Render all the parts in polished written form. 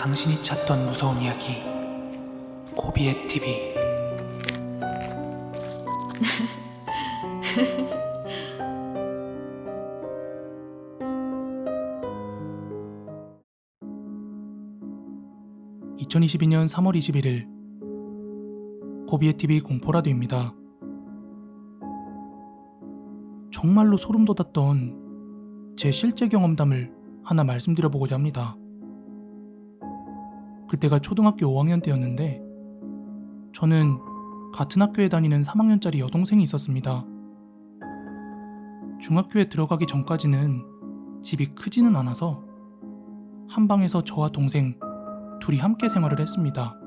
당신이 찾던 무서운 이야기 고비의 TV. (2022년 3월 21일) 고비의 TV 공포라디오입니다. 정말로 소름 돋았던 제 실제 경험담을 하나 말씀드려보고자 합니다. 그때가 초등학교 5학년 때였는데 저는 같은 학교에 다니는 3학년짜리 여동생이 있었습니다. 중학교에 들어가기 전까지는 집이 크지는 않아서 한 방에서 저와 동생 둘이 함께 생활을 했습니다.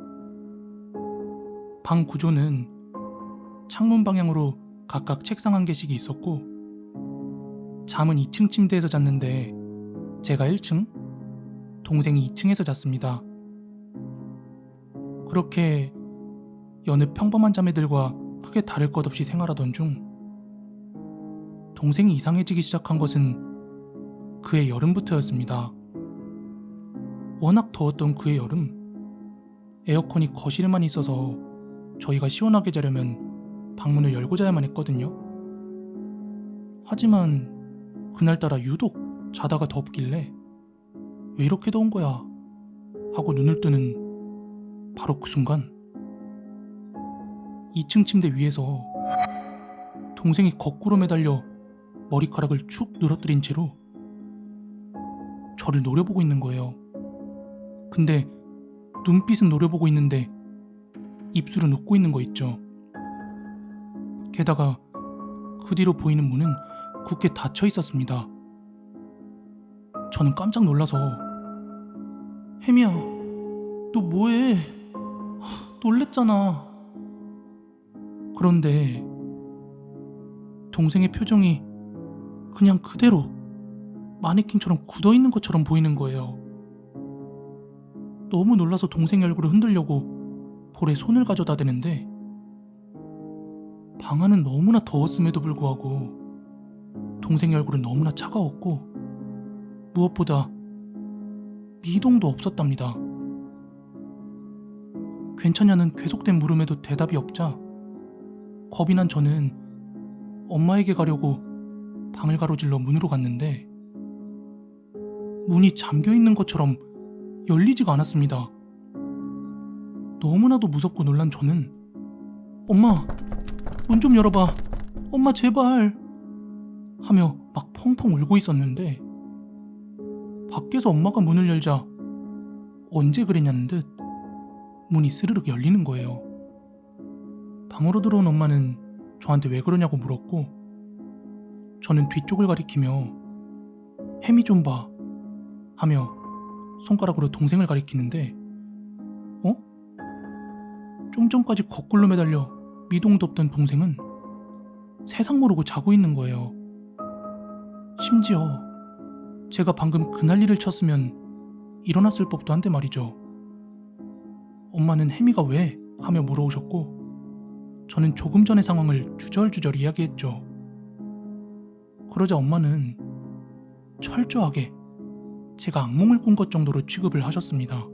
방 구조는 창문 방향으로 각각 책상 한 개씩이 있었고 잠은 2층 침대에서 잤는데 제가 1층, 동생이 2층에서 잤습니다. 그렇게 여느 평범한 자매들과 크게 다를 것 없이 생활하던 중 동생이 이상해지기 시작한 것은 그해 여름부터였습니다. 워낙 더웠던 그해 여름, 에어컨이 거실에만 있어서 저희가 시원하게 자려면 방문을 열고 자야만 했거든요. 하지만 그날따라 유독 자다가 덥길래 왜 이렇게 더운 거야 하고 눈을 뜨는 바로 그 순간 2층 침대 위에서 동생이 거꾸로 매달려 머리카락을 축 늘어뜨린 채로 저를 노려보고 있는 거예요. 근데 눈빛은 노려보고 있는데 입술은 웃고 있는 거 있죠. 게다가 그 뒤로 보이는 문은 굳게 닫혀 있었습니다. 저는 깜짝 놀라서 혜미야, 너 뭐해? 놀랬잖아. 그런데 동생의 표정이 그냥 그대로 마네킹처럼 굳어있는 것처럼 보이는 거예요. 너무 놀라서 동생의 얼굴을 흔들려고 볼에 손을 가져다 대는데 방 안은 너무나 더웠음에도 불구하고 동생의 얼굴은 너무나 차가웠고 무엇보다 미동도 없었답니다. 괜찮냐는 계속된 물음에도 대답이 없자 겁이 난 저는 엄마에게 가려고 방을 가로질러 문으로 갔는데 문이 잠겨있는 것처럼 열리지가 않았습니다. 너무나도 무섭고 놀란 저는 엄마, 문 좀 열어봐. 엄마 제발 하며 막 펑펑 울고 있었는데 밖에서 엄마가 문을 열자 언제 그랬냐는 듯 문이 스르륵 열리는 거예요. 방으로 들어온 엄마는 저한테 왜 그러냐고 물었고 저는 뒤쪽을 가리키며 혜미 좀 봐 하며 손가락으로 동생을 가리키는데 좀 전까지 거꾸로 매달려 미동도 없던 동생은 세상 모르고 자고 있는 거예요. 심지어 제가 방금 그 난리를 쳤으면 일어났을 법도 한데 말이죠. 엄마는 혜미가 왜? 하며 물어오셨고 저는 조금 전의 상황을 주절주절 이야기했죠. 그러자 엄마는 철저하게 제가 악몽을 꾼 것 정도로 취급을 하셨습니다.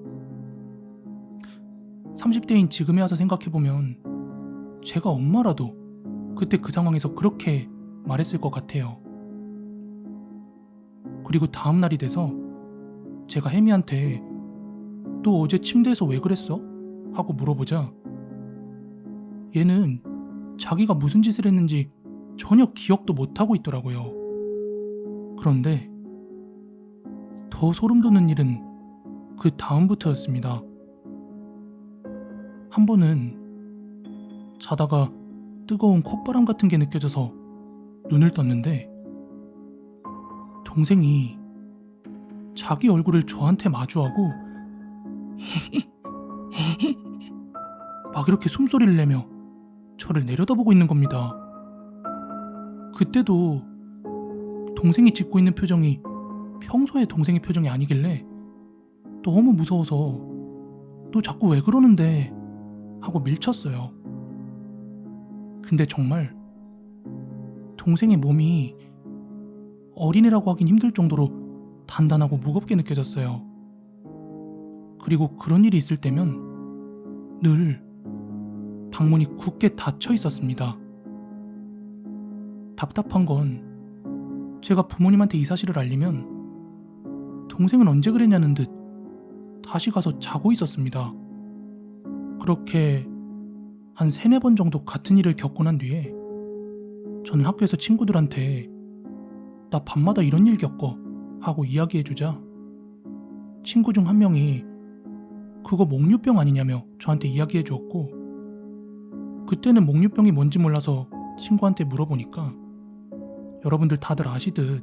30대인 지금에 와서 생각해보면 제가 엄마라도 그때 그 상황에서 그렇게 말했을 것 같아요. 그리고 다음 날이 돼서 제가 혜미한테 너 어제 침대에서 왜 그랬어? 하고 물어보자 얘는 자기가 무슨 짓을 했는지 전혀 기억도 못하고 있더라고요. 그런데 더 소름 돋는 일은 그 다음부터였습니다. 한 번은 자다가 뜨거운 콧바람 같은 게 느껴져서 눈을 떴는데 동생이 자기 얼굴을 저한테 마주하고 막 이렇게 숨소리를 내며 저를 내려다보고 있는 겁니다. 그때도 동생이 짓고 있는 표정이 평소의 동생의 표정이 아니길래 너무 무서워서 너 자꾸 왜 그러는데 하고 밀쳤어요. 근데 정말 동생의 몸이 어린애라고 하긴 힘들 정도로 단단하고 무겁게 느껴졌어요. 그리고 그런 일이 있을 때면 늘 방문이 굳게 닫혀 있었습니다. 답답한 건 제가 부모님한테 이 사실을 알리면 동생은 언제 그랬냐는 듯 다시 가서 자고 있었습니다. 그렇게 한 3-4번 정도 같은 일을 겪고 난 뒤에 저는 학교에서 친구들한테 나 밤마다 이런 일 겪어 하고 이야기해주자 친구 중 한 명이 그거 목류병 아니냐며 저한테 이야기해 주었고, 그때는 목류병이 뭔지 몰라서 친구한테 물어보니까 여러분들 다들 아시듯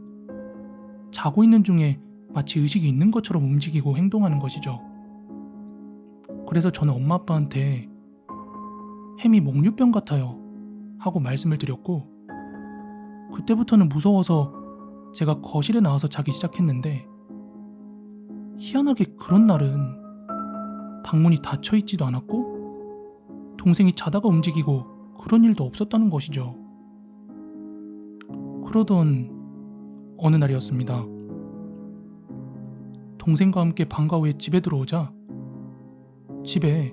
자고 있는 중에 마치 의식이 있는 것처럼 움직이고 행동하는 것이죠. 그래서 저는 엄마 아빠한테 햄이 목류병 같아요 하고 말씀을 드렸고, 그때부터는 무서워서 제가 거실에 나와서 자기 시작했는데, 희한하게 그런 날은 방문이 닫혀있지도 않았고 동생이 자다가 움직이고 그런 일도 없었다는 것이죠. 그러던 어느 날이었습니다. 동생과 함께 방과 후에 집에 들어오자 집에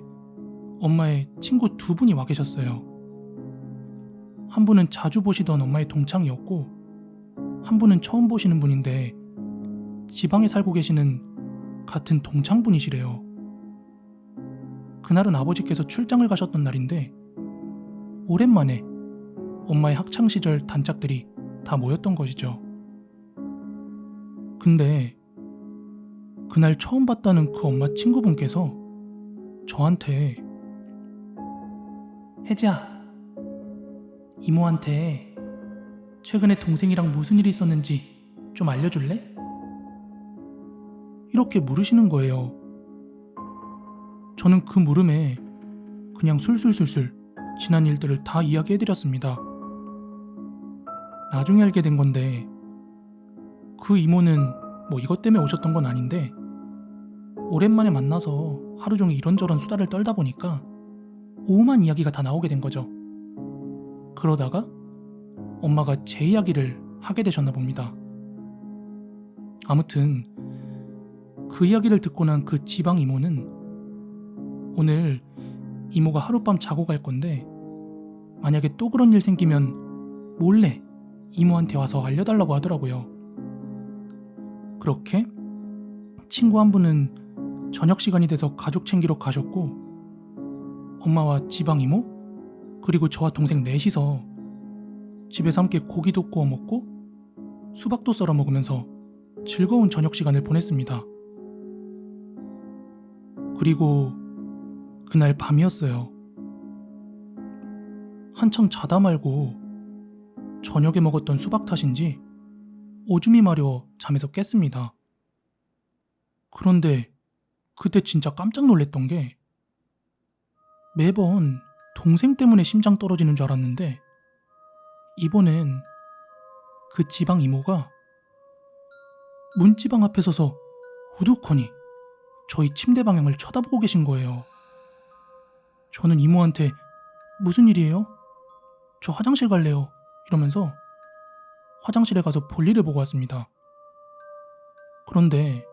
엄마의 친구 2분이 와 계셨어요. 한 분은 자주 보시던 엄마의 동창이었고, 한 분은 처음 보시는 분인데 지방에 살고 계시는 같은 동창분이시래요. 그날은 아버지께서 출장을 가셨던 날인데 오랜만에 엄마의 학창시절 단짝들이 다 모였던 것이죠. 근데 그날 처음 봤다는 그 엄마 친구분께서 저한테 혜지야, 이모한테 최근에 동생이랑 무슨 일이 있었는지 좀 알려줄래? 이렇게 물으시는 거예요. 저는 그 물음에 그냥 술술술술 지난 일들을 다 이야기해드렸습니다. 나중에 알게 된 건데 그 이모는 뭐 이것 때문에 오셨던 건 아닌데 오랜만에 만나서 하루 종일 이런저런 수다를 떨다 보니까 오만 이야기가 다 나오게 된 거죠. 그러다가 엄마가 제 이야기를 하게 되셨나 봅니다. 아무튼 그 이야기를 듣고 난 그 지방 이모는 오늘 이모가 하룻밤 자고 갈 건데 만약에 또 그런 일 생기면 몰래 이모한테 와서 알려달라고 하더라고요. 그렇게 친구 한 분은 저녁 시간이 돼서 가족 챙기러 가셨고, 엄마와 지방 이모 그리고 저와 동생 넷이서 집에서 함께 고기도 구워 먹고 수박도 썰어 먹으면서 즐거운 저녁 시간을 보냈습니다. 그리고 그날 밤이었어요. 한창 자다 말고 저녁에 먹었던 수박 탓인지 오줌이 마려워 잠에서 깼습니다. 그런데 그때 진짜 깜짝 놀랐던 게, 매번 동생 때문에 심장 떨어지는 줄 알았는데 이번엔 그 지방 이모가 문지방 앞에 서서 우두커니 저희 침대 방향을 쳐다보고 계신 거예요. 저는 이모한테 무슨 일이에요? 저 화장실 갈래요 이러면서 화장실에 가서 볼일을 보고 왔습니다. 그런데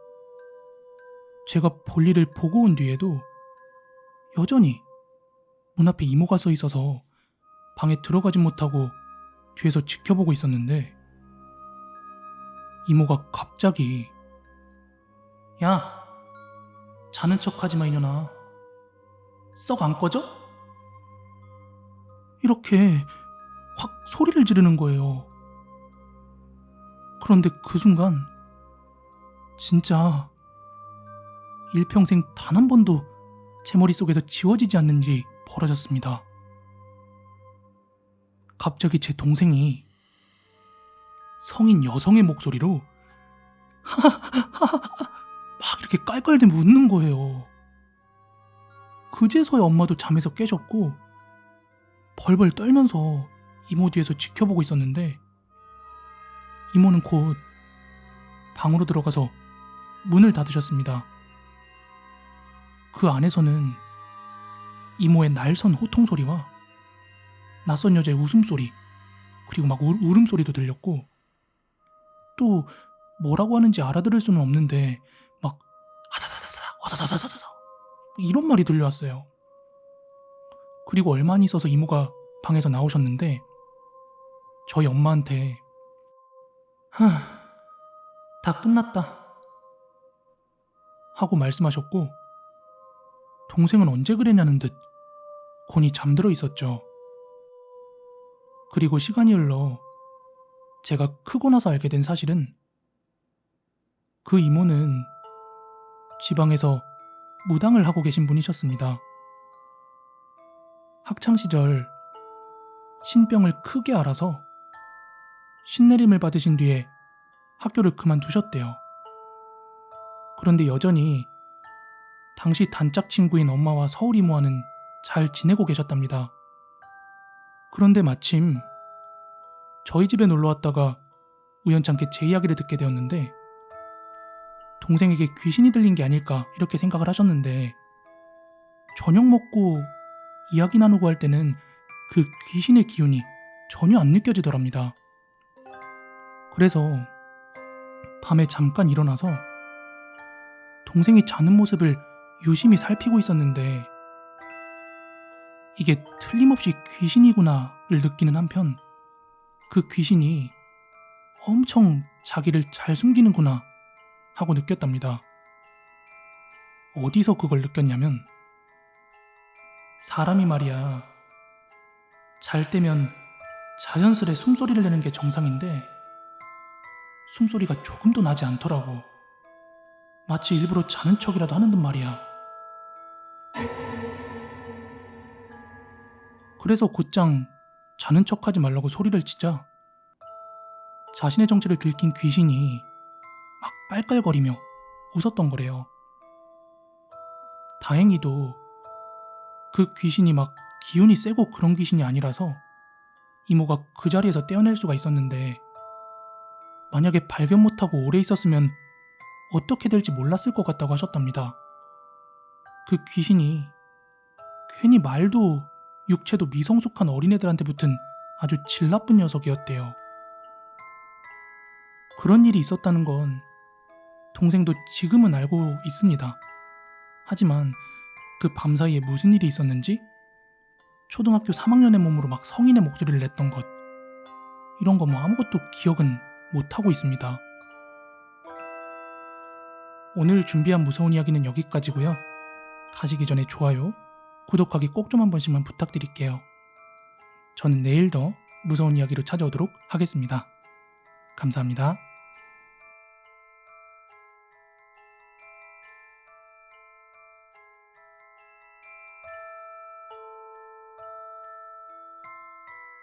제가 볼일을 보고 온 뒤에도 여전히 문 앞에 이모가 서 있어서 방에 들어가진 못하고 뒤에서 지켜보고 있었는데, 이모가 갑자기 야, 자는 척하지마 이년아, 썩 안 꺼져? 이렇게 확 소리를 지르는 거예요. 그런데 그 순간 진짜 일평생 단 한 번도 제 머릿속에서 지워지지 않는 일이 벌어졌습니다. 갑자기 제 동생이 성인 여성의 목소리로 막 이렇게 깔깔대며 웃는 거예요. 그제서야 엄마도 잠에서 깨셨고 벌벌 떨면서 이모 뒤에서 지켜보고 있었는데, 이모는 곧 방으로 들어가서 문을 닫으셨습니다. 그 안에서는 이모의 날선 호통소리와 낯선 여자의 웃음소리, 그리고 막 울음소리도 들렸고, 또 뭐라고 하는지 알아들을 수는 없는데 막 하사사사사 와사사사사사 이런 말이 들려왔어요. 그리고 얼마 안 있어서 이모가 방에서 나오셨는데 저희 엄마한테 다 끝났다 하고 말씀하셨고 동생은 언제 그랬냐는 듯 곤히 잠들어 있었죠. 그리고 시간이 흘러 제가 크고 나서 알게 된 사실은 그 이모는 지방에서 무당을 하고 계신 분이셨습니다. 학창시절 신병을 크게 앓아서 신내림을 받으신 뒤에 학교를 그만두셨대요. 그런데 여전히 당시 단짝 친구인 엄마와 서울 이모와는 잘 지내고 계셨답니다. 그런데 마침 저희 집에 놀러 왔다가 우연찮게 제 이야기를 듣게 되었는데 동생에게 귀신이 들린 게 아닐까 이렇게 생각을 하셨는데 저녁 먹고 이야기 나누고 할 때는 그 귀신의 기운이 전혀 안 느껴지더랍니다. 그래서 밤에 잠깐 일어나서 동생이 자는 모습을 유심히 살피고 있었는데 이게 틀림없이 귀신이구나를 느끼는 한편 그 귀신이 엄청 자기를 잘 숨기는구나 하고 느꼈답니다. 어디서 그걸 느꼈냐면 사람이 말이야 잘 때면 자연스레 숨소리를 내는 게 정상인데 숨소리가 조금도 나지 않더라고. 마치 일부러 자는 척이라도 하는 듯 말이야. 그래서 곧장 자는 척하지 말라고 소리를 치자 자신의 정체를 들킨 귀신이 막 깔깔거리며 웃었던 거래요. 다행히도 그 귀신이 막 기운이 세고 그런 귀신이 아니라서 이모가 그 자리에서 떼어낼 수가 있었는데 만약에 발견 못하고 오래 있었으면 어떻게 될지 몰랐을 것 같다고 하셨답니다. 그 귀신이 괜히 말도 육체도 미성숙한 어린애들한테 붙은 아주 질 나쁜 녀석이었대요. 그런 일이 있었다는 건 동생도 지금은 알고 있습니다. 하지만 그 밤사이에 무슨 일이 있었는지 초등학교 3학년의 몸으로 막 성인의 목소리를 냈던 것 이런 거 뭐 아무것도 기억은 못하고 있습니다. 오늘 준비한 무서운 이야기는 여기까지고요. 가시기 전에 좋아요, 구독하기 꼭 좀 한 번씩만 부탁드릴게요. 저는 내일 더 무서운 이야기로 찾아오도록 하겠습니다. 감사합니다.